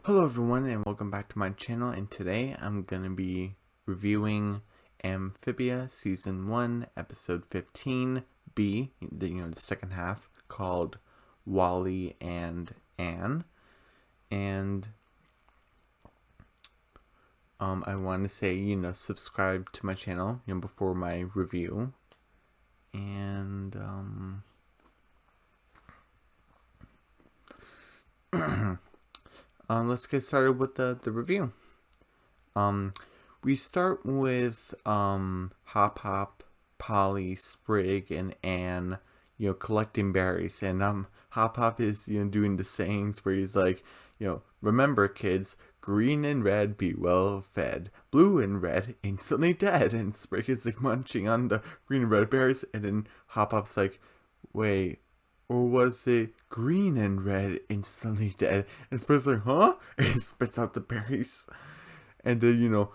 Hello everyone and welcome back to my channel, and today I'm going to be reviewing Amphibia Season 1 Episode 15B, the second half, called Wally and Anne. And I want to say, subscribe to my channel, before my review. And let's get started with the review. We start with Hop Hop, Polly, Sprig, and Anne, collecting berries, and Hop Hop is doing the sayings where he's like, remember kids, green and red be well fed, blue and red instantly dead, and Sprig is like munching on the green and red berries, and then Hop Hop's like, wait, or was it green and red instantly dead? And Sprig's like, huh? And he spits out the berries. And your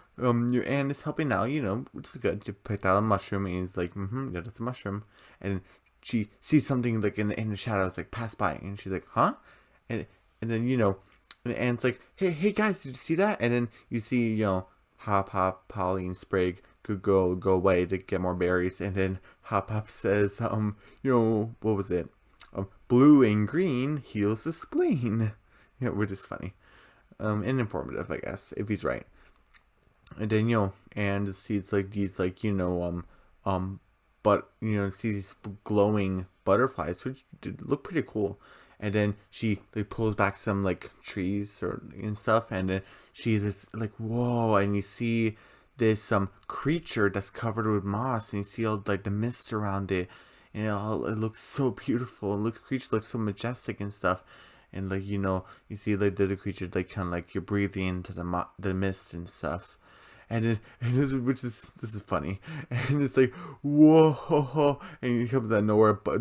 Anne is helping out, which is good. She picked out a mushroom, and he's like, yeah, that's a mushroom. And she sees something like in the shadows, like pass by, and she's like, huh? And then and Anne's like, hey guys, did you see that? And then you see Hop Hop, Polly, and Sprig could go away to get more berries, and then Hop Hop says, what was it? Blue and green heals the spleen. Which is funny. And informative, I guess, if he's right. And then and sees like these but sees these glowing butterflies, which look pretty cool. And then she like pulls back some like trees and stuff, and then she's like, whoa, and you see this creature that's covered with moss, and you see all like the mist around it, and it looks so beautiful. Creature looks so majestic and stuff. And like you see like the creature like kind of like you're breathing into the mist and stuff, and this is funny, and it's like whoa, and he comes out of nowhere, but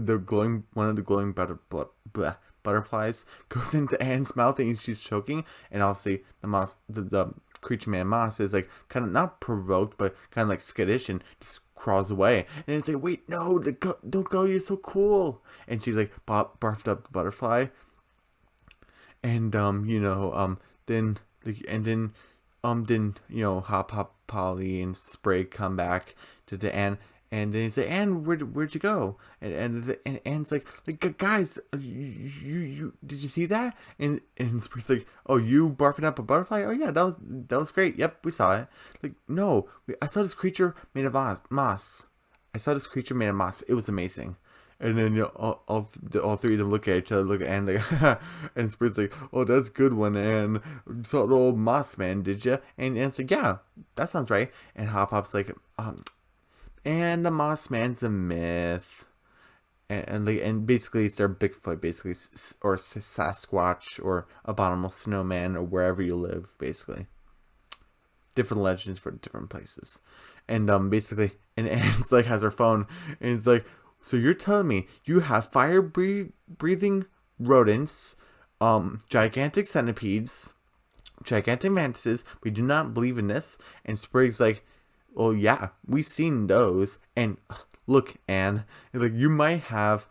one of the glowing butterflies goes into Anne's mouth, and she's choking, and obviously the creature man moss is like kind of not provoked, but kind of like skittish, and just crawls away, and it's like, wait, no, don't go, you're so cool, and she's like barfed up the butterfly. And then Hop Hop, Polly, and Sprig come back to the Anne, and then he's like, Anne, where'd you go? And Anne's like guys, you did you see that? And Sprig's like, oh, you barfing up a butterfly? Oh yeah, that was great. Yep, we saw it. Like, no, I saw this creature made of moss. I saw this creature made of moss. It was amazing. And then all three of them look at each other, look at Anne, like, and Sprig's like, oh, that's a good one, Anne. You saw the old moss man, did you? And Anne's like, yeah, that sounds right. And Hop Hop's like, and the moss man's a myth. And basically it's their Bigfoot, basically, or Sasquatch, or abominable snowman, or wherever you live, basically. Different legends for different places. And basically, and Anne's like has her phone, and it's like, so you're telling me you have fire breathing rodents, gigantic centipedes, gigantic mantises. We do not believe in this. And Sprig's like, well, yeah, we've seen those. And look, Anne, like, you might have,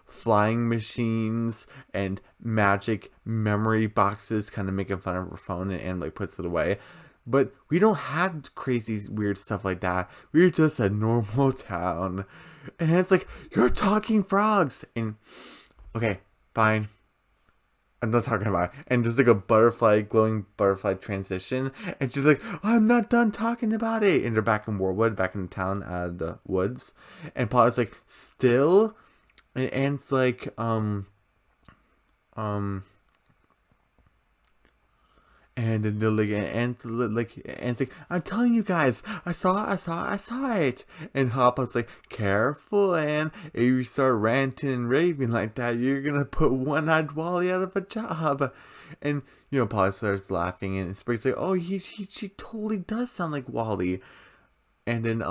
flying machines and magic memory boxes, kind of making fun of her phone, and like puts it away. But we don't have crazy, weird stuff like that. We're just a normal town. And it's like, you're talking frogs. And, okay, fine. I'm not talking about it. And there's like a glowing butterfly transition. And she's like, I'm not done talking about it. And they're back in Warwood, back in the town out of the woods. And Paula's like, still? And Anne's like, and then they're like, and it's like, I'm telling you guys, I saw it. And Hop's like, careful, Anne. If you start ranting and raving like that, you're gonna put one-eyed Wally out of a job. And Polly starts laughing, and Sprig's like, oh, she totally does sound like Wally. And then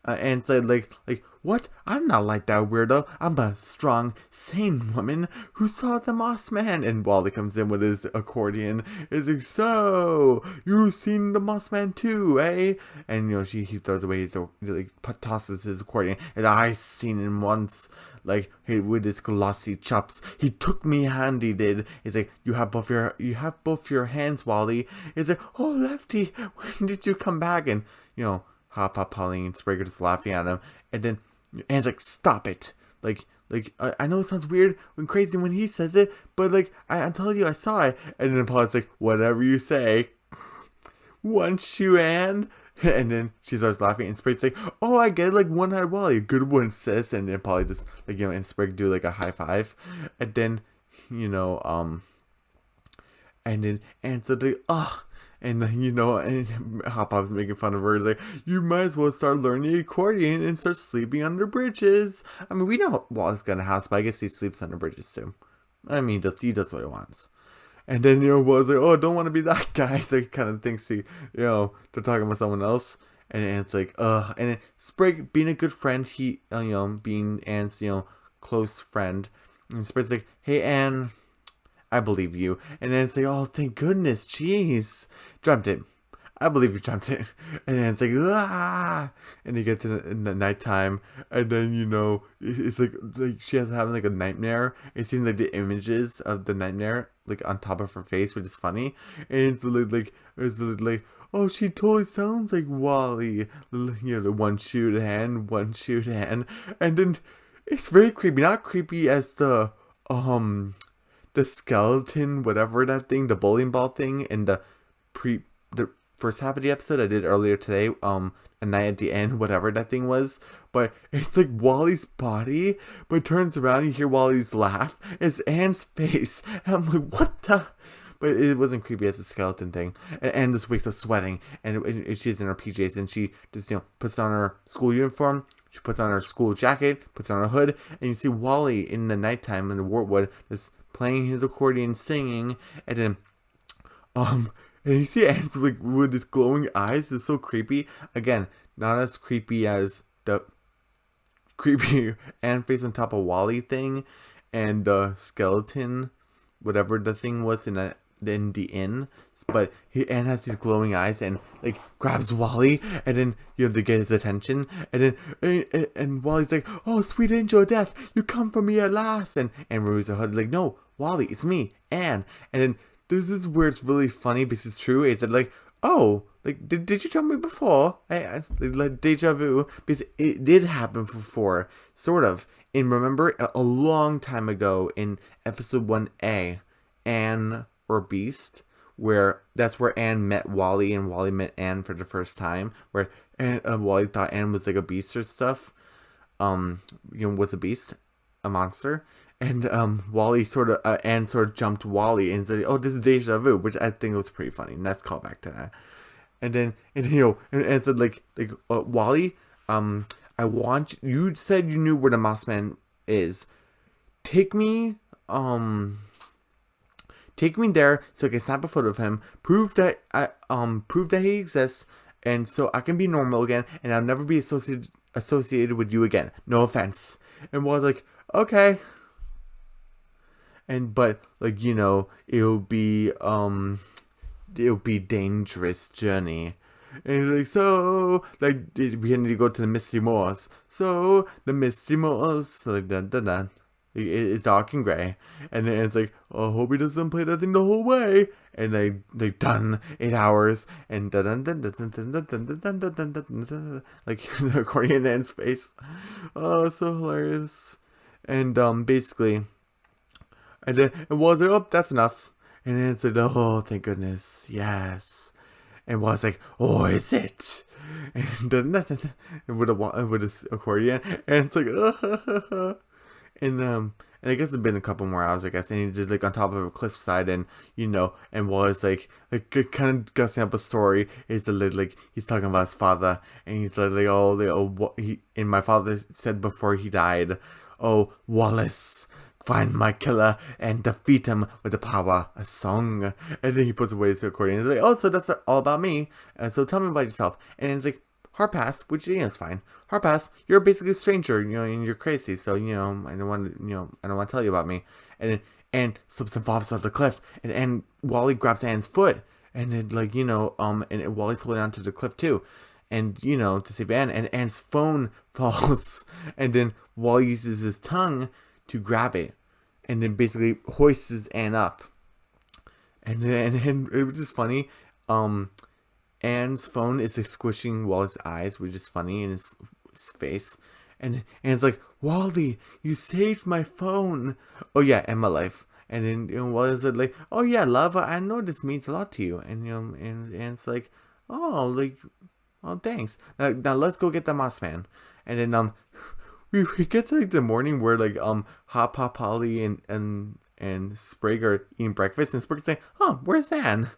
and said like, what? I'm not like that weirdo. I'm a strong, sane woman who saw the Moss Man. And Wally comes in with his accordion. Is like, so you've seen the Moss Man too, eh? And he throws away his, like, tosses his accordion. And I seen him once. like with his glossy chops. He took me hand, he did. He's like, you have both your hands, Wally. He's like, oh, Lefty, when did you come back? And Hop Pop, Polly, and Sprague are just laughing at him. And then Anne's like, stop it. I know it sounds weird and crazy when he says it, but I'm telling you, I saw it. And then Polly's like, whatever you say. One shoe, Anne. And then she starts laughing, and Sprague's like, oh, I get it, one-eyed Wally, a good one, sis. And then Polly just, and Sprague do, a high five. And then, and then Anne's like, oh. And then, and Hop Pop's making fun of her, like, you might as well start learning the accordion and start sleeping under bridges. I mean, we know Wally's got a house, but I guess he sleeps under bridges, too. I mean, he does what he wants. And then, Wally's like, oh, I don't want to be that guy. So he kind of thinks they're talking about someone else. And it's like, ugh. And then Sprague, being a good friend, being Anne's, close friend. And Sprague's like, hey, Anne, I believe you. And then it's like, oh, thank goodness, jeez. Dreamt it. I believe you dreamt it. And then it's like, ah. And you get to the nighttime, and then, it's like she has having a nightmare. It seems like the images of the nightmare, on top of her face, which is funny. And it's literally, oh, she totally sounds like Wally. The one shoe hand. And then it's very creepy. Not creepy as the skeleton, whatever that thing, the bowling ball thing, in the first half of the episode I did earlier today, A Night at the End, whatever that thing was. But it's like Wally's body, but it turns around, you hear Wally's laugh, it's Anne's face, and I'm like, what the? But it wasn't creepy as a skeleton thing. And Anne just wakes up sweating, and she's in her PJs, and she just, puts on her school uniform, she puts on her school jacket, puts on her hood, and you see Wally in the nighttime in the Wartwood, just playing his accordion, singing, and then, and you see Anne's with his glowing eyes. It's so creepy. Again, not as creepy as the creepy Anne face on top of Wally thing, and the skeleton, whatever the thing was in the inn. But Anne has these glowing eyes and grabs Wally, and then you have to get his attention, and then and Wally's like, oh, sweet angel of death, you come for me at last. And removes her hood, no, Wally, it's me, Anne. And then this is where it's really funny, because it's true. Is that oh, did you tell me before? Deja vu, because it did happen before, sort of. And remember, a long time ago in episode 1A, Anne or Beast, that's where Anne met Wally, and Wally met Anne for the first time, where Wally thought Anne was a beast or stuff. Was a beast, a monster. And Wally Anne sort of jumped Wally and said, oh, this is deja vu, which I think was pretty funny. Nice callback to that. And then, and said, Wally, I want you said you knew where the Moss Man is. Take me there so I can snap a photo of him, prove that he exists, and so I can be normal again, and I'll never be associated with you again. No offense. And Wally's like, okay. But it'll be dangerous journey. And he's so we need to go to the Misty Moors. So the Misty Moors, it's dark and gray. And then it's oh, I hope he doesn't play that thing the whole way. And they done 8 hours, and the accordion in space. Oh, so hilarious. And basically. And then Wally's like, oh, that's enough. And then it's oh, thank goodness, yes. And Wally's like, oh, is it? And then with his accordion, and it's and I guess it's been a couple more hours, I guess. And he did on top of a cliffside, and and Wally's kind of gussing up a story. It's he's talking about his father, and he's and my father said before he died, oh, Wallace, find my killer and defeat him with the power of song. And then he puts away his accordion. He's like, oh, so that's all about me. So tell me about yourself. And it's Harpass, which is fine. Harpass, you're basically a stranger, and you're crazy. So I don't want to tell you about me. And then Anne slips and falls off the cliff, and Wally grabs Anne's foot, and then and Wally's holding onto the cliff too. And to save Anne, and Anne's phone falls, and then Wally uses his tongue to grab it, and then basically hoists Anne up. And it was just funny. Anne's phone is like squishing Wally's eyes, which is funny in his face. And it's like, Wally, you saved my phone. Oh yeah, and my life. And then Wally's like, oh yeah, love, I know this means a lot to you. And and it's like, oh, like, oh, thanks. Now let's go get the Moss Man. And then we get to like the morning where like Hot Pot Polly and Sprig are eating breakfast, and Sprig's saying, "Oh, where's Anne?"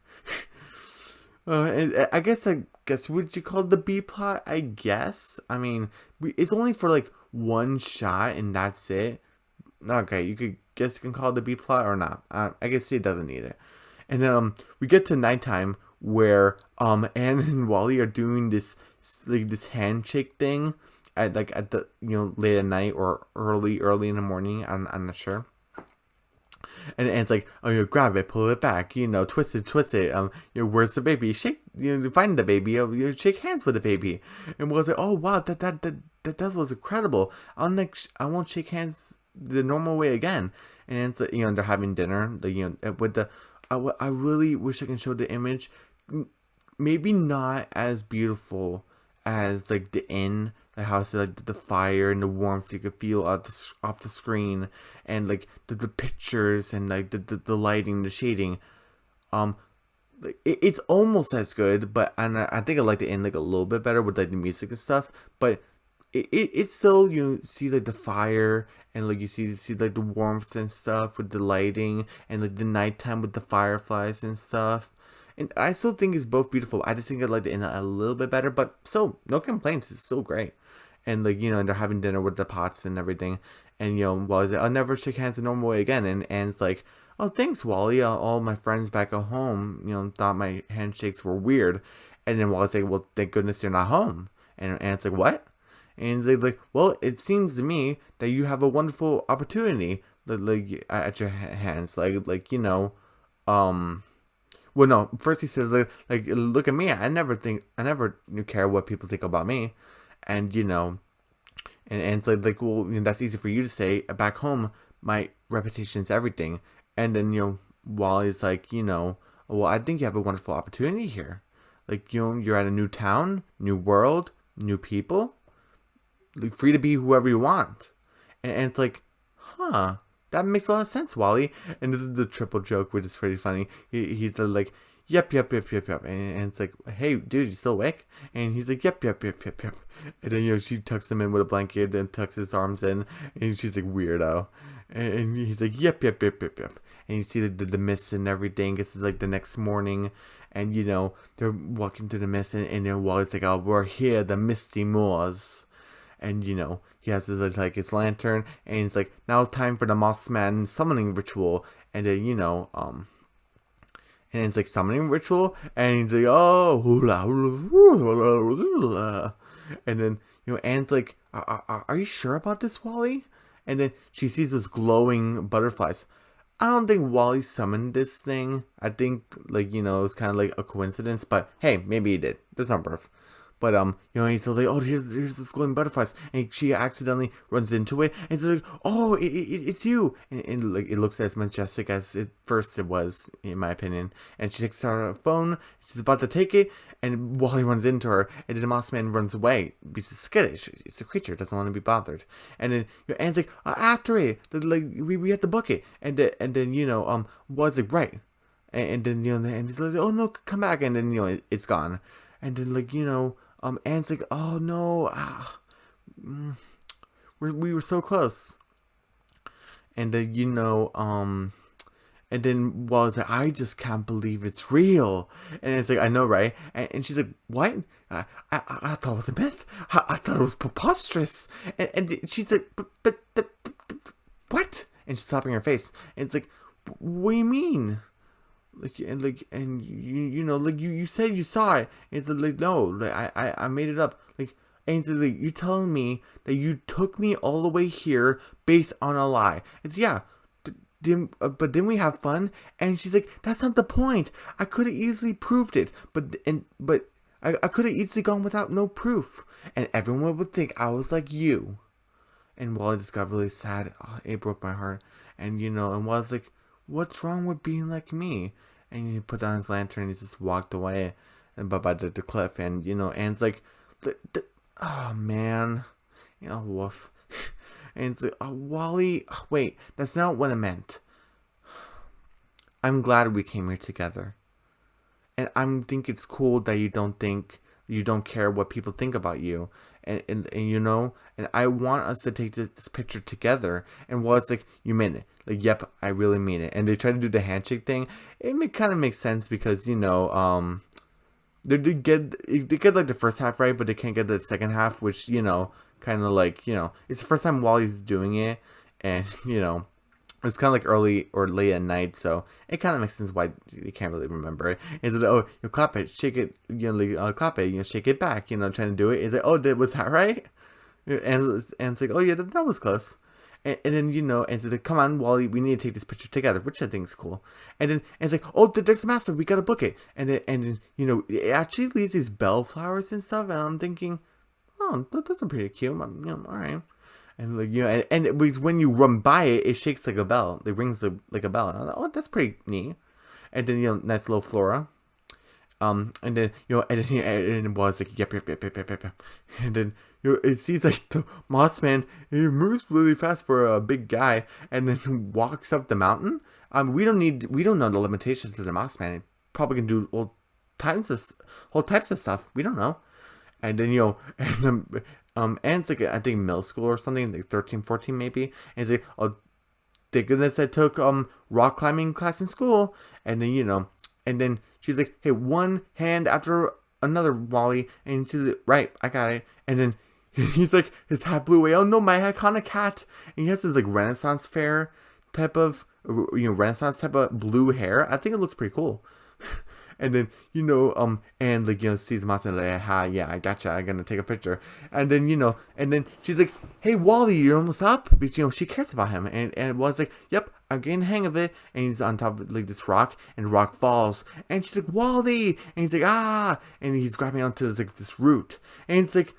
And I guess would you call it the B plot? I guess. I mean, it's only for like one shot, and that's it. Okay, you can call it the B plot or not. I guess it doesn't need it. And then we get to nighttime where Anne and Wally are doing this handshake thing at the late at night or early in the morning. I'm not sure. And it's like, oh, grab it, pull it back, twist it. Where's the baby? Shake, find the baby. Shake hands with the baby. And was like, oh wow, that was incredible. I won't shake hands the normal way again. And it's they're having dinner. With the, I really wish I can show the image. Maybe not as beautiful as like the inn. The house, like the fire and the warmth you could feel off the screen, and like the pictures and like the lighting, the shading. It's almost as good, but I think I like the end like a little bit better with like the music and stuff. But it's still, see like the fire and like you see like the warmth and stuff with the lighting, and like the nighttime with the fireflies and stuff. And I still think it's both beautiful. I just think I like the end a little bit better, but still, no complaints. It's still great. And like, and they're having dinner with the pots and everything. And Wally's like, I'll never shake hands the normal way again. And Anne's like, oh, thanks, Wally. All my friends back at home, thought my handshakes were weird. And then Wally's like, well, thank goodness you're not home. And Anne's like, what? And he's like, well, it seems to me that you have a wonderful opportunity, like at your hands, well, no. First he says, like, look at me. I never care what people think about me, and and it's like, well, that's easy for you to say. Back home, my reputation's everything. And then Wally's like, well, I think you have a wonderful opportunity here. Like, you're at a new town, new world, new people, like, free to be whoever you want. And it's like, huh. That makes a lot of sense, Wally. And this is the triple joke, which is pretty funny. He's like, yep. And it's like, hey, dude, you still awake? And he's like, yep. And then, she tucks him in with a blanket and tucks his arms in. And she's like, weirdo. And he's like, yep. And you see the mist and everything. This is like the next morning. And, they're walking through the mist. And then Wally's like, oh, we're here, the misty moors. And, he has his lantern, and it's like, now time for the Moss Man summoning ritual. And then, and it's like summoning ritual, and he's like, oh, hula, hula, hula. And then, Anne's like, are you sure about this, Wally? And then she sees those glowing butterflies. I don't think Wally summoned this thing. I think, it's kind of like a coincidence, but hey, maybe he did. There's no proof. But, he's like, oh, here's this glowing butterflies. And she accidentally runs into it. And it's like, oh, it's you. And like, it looks as majestic as first it was, in my opinion. And she takes out her phone. She's about to take it. And Wally runs into her. And then the Moss Man runs away. He's skittish. It's a creature. Doesn't want to be bothered. And then Anne's like, after it. Like, we have to book it. And then, Wally's like, right. And then, and he's like, oh, no, come back. And then, it's gone. And then, Anne's like, oh no, we were so close. And then, and then Wally's like, I just can't believe it's real. And it's like, I know, right? And she's like, what? I thought it was a myth. I thought it was preposterous. And she's like, but what? And she's slapping her face. And it's like, what do you mean? And you said you saw it. It's like, no, like, I made it up. Like, and it's like, you telling me that you took me all the way here based on a lie. It's, yeah, but then we have fun. And she's like, that's not the point. I could have easily proved it, but I could have easily gone without no proof, and everyone would think I was like you. And Wally just got really sad. Oh, it broke my heart. And and Wally's like, "What's wrong with being like me?" And he put down his lantern and he just walked away, and by the cliff. And Anne's like, "Oh man, woof." And it's like, "Oh, Wally, wait, that's not what I meant. I'm glad we came here together, and I think it's cool that you don't care what people think about you, and I want us to take this picture together." And Wally's like, "You mean it?" Like, "Yep, I really mean it." And they try to do the handshake thing. Kind of makes sense because they get like the first half right, but they can't get the second half, which kind of like it's the first time Wally's doing it, and it's kind of like early or late at night, so it kind of makes sense why you can't really remember it. Is it, oh, you clap it, shake it, clap it, shake it back, trying to do it. Is it, oh, was that right? And it's like, oh yeah, that was close. And then and it's like, come on, Wally, we need to take this picture together, which I think is cool. And it's like, oh, there's the master, we gotta book it. And then it actually leaves these bellflowers and stuff, and I'm thinking, oh, those are pretty cute. All right. And like and it was when you run by it, it shakes like a bell. It rings like a bell. And I'm like, oh, that's pretty neat. And then nice little flora. And then and it was like yep. And then it sees like the moss man. He moves really fast for a big guy, and then walks up the mountain. We don't know the limitations of the moss man. He probably can do all types of stuff. We don't know. And then and Anne's like, I think middle school or something, like 13, 14 maybe. And he's like, oh, thank goodness I took rock climbing class in school. And then and then she's like, hey, one hand after another, Wally. And she's like, right, I got it. And then he's like, his hat blew away. Oh no, my iconic hat. And he has this like Renaissance fair type of Renaissance type of blue hair. I think it looks pretty cool. And then and like sees Monster like, ha, yeah, I gotcha, I'm gonna take a picture. And then and then she's like, hey Wally, you're almost up, because she cares about him. And Wally's like, yep, I'm getting the hang of it. And he's on top of like this rock, and the rock falls, and she's like, Wally, and he's like, ah, and he's grabbing onto this root, and it's like,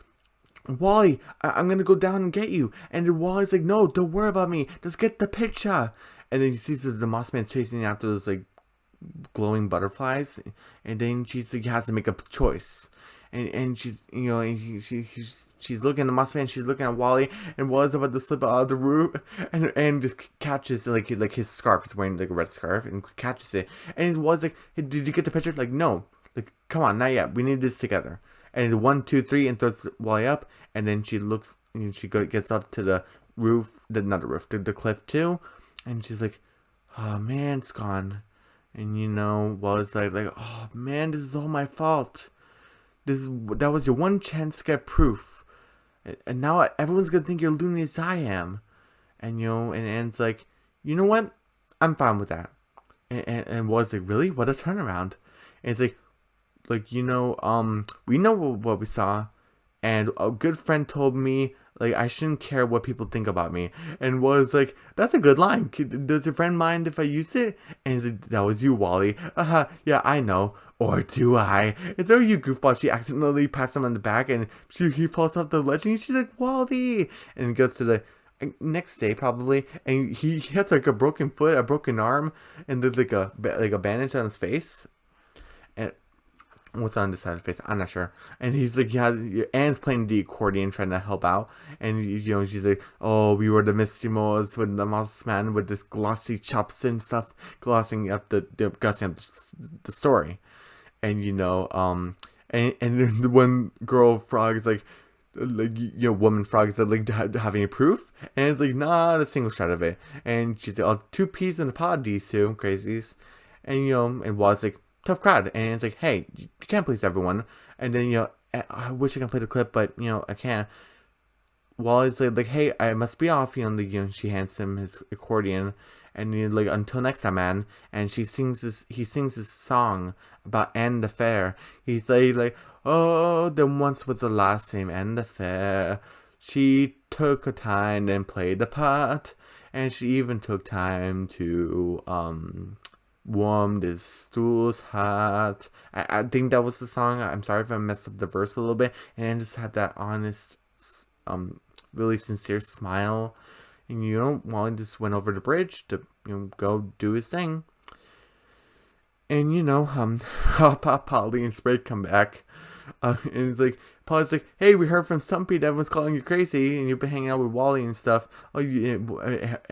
Wally, I'm gonna go down and get you. And then Wally's like, no, don't worry about me, just get the picture. And then he sees the moss man chasing after those like glowing butterflies, and then she's like, has to make a choice, and she's and she's looking at the moss man, she's looking at Wally, and Wally's about to slip out of the root, and just catches like his scarf. He's wearing like a red scarf, and catches it, and Wally's like, hey, did you get the picture? Like, no, like, come on, not yet, we need this together. And 1, 2, 3, and throws Wally up, and then she looks, and she gets up to the roof, not the roof, the cliff too, and she's like, oh man, it's gone. And Wally's like, oh man, this is all my fault. That was your one chance to get proof, and now everyone's gonna think you're loony as I am. And and Anne's like, you know what? I'm fine with that. And Wally's like, really? What a turnaround! And it's like we know what we saw, and a good friend told me, like, I shouldn't care what people think about me. And was like, that's a good line. Does your friend mind if I use it? And he's like, that was you, Wally. Yeah, I know. Or do I? And so you goofball, she accidentally passed him on the back, and he falls off the ledge, and she's like, Wally! And he goes to the next day, probably, and he has like a broken foot, a broken arm, and there's like a bandage on his face. And what's on the side of the face? I'm not sure. And he's like, yeah, Anne's playing the accordion, trying to help out. And she's like, oh, we were the Mistimos with the mouse man with this glossy chops and stuff, glossing up the story. And and then the one girl frog is like woman frog is like, have any proof? And it's like, not a single shot of it. And she's like, oh, 2 peas in the pod, these two crazies. And and Wall's like, tough crowd. And it's like, hey, you can't please everyone. And then I wish I can play the clip, but I can't. Wally's like, hey, I must be off. She hands him his accordion, and like, until next time, man. And he sings this song about Anne the Fair. He's like, oh, there once was the last name Anne the Fair. She took her time and played the part, and she even took time to warm this stool's heart. I think that was the song. I'm sorry if I messed up the verse a little bit. And just had that honest really sincere smile. And Wally just went over the bridge to go do his thing. And Polly and Spray come back, and it's like Polly's like, "Hey, we heard from Stumpy that everyone's calling you crazy, and you've been hanging out with Wally and stuff. Oh,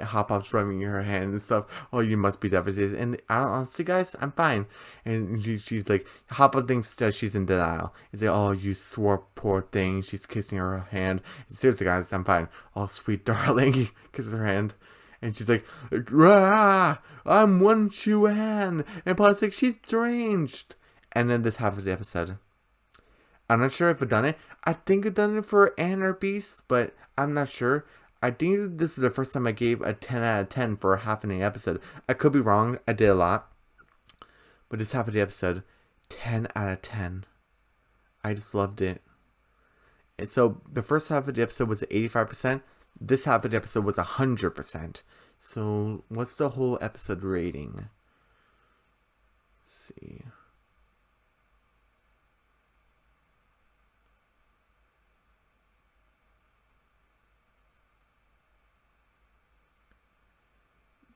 Hop Pop's rubbing her hand and stuff. Oh, you must be devastated." And honestly, guys, I'm fine. And she's like, Hop Pop thinks that she's in denial. It's like, "Oh, you swore, poor thing." She's kissing her hand. Seriously, guys, I'm fine. Oh, sweet darling, he kisses her hand. And she's like, "Rah, I'm one Chu Anne." And Paul's like, "She's deranged." And then this half of the episode. I'm not sure if I've done it. I think I've done it for Anne or Beast, but I'm not sure. I think this is the first time I gave a 10 out of 10 for half of the episode. I could be wrong. I did a lot. But this half of the episode, 10 out of 10. I just loved it. And so the first half of the episode was 85%. This half of the episode was 100%. So what's the whole episode rating? Let's see.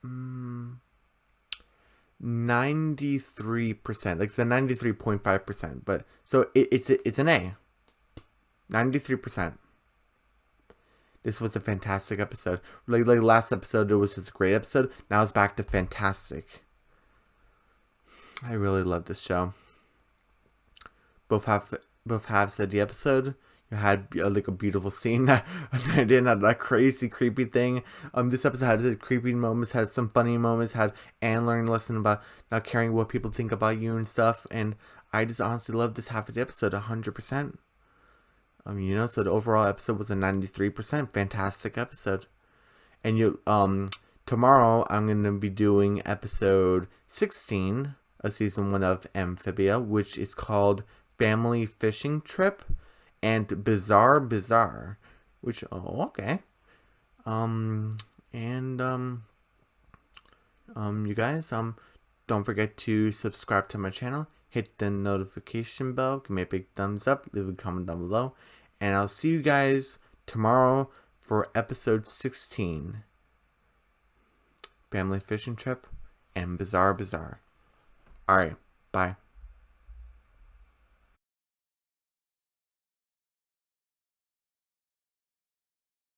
Mm, 93%. Like it's a 93.5%. But so it's an A. 93%. This was a fantastic episode. Like last episode, it was just a great episode. Now it's back to fantastic. I really love this show. Both halves of the episode, you had like a beautiful scene. I didn't have that crazy creepy thing. This episode had creepy moments, had some funny moments, had Anne learning a lesson about not caring what people think about you and stuff. And I just honestly love this half of the episode 100%. So the overall episode was a 93%. Fantastic episode. And tomorrow I'm going to be doing episode 16 of season 1 of Amphibia, which is called Family Fishing Trip and Bizarre, which, okay. You guys, don't forget to subscribe to my channel, hit the notification bell, give me a big thumbs up, leave a comment down below, and I'll see you guys tomorrow for episode 16, Family Fishing Trip and Bizarre. Alright, bye.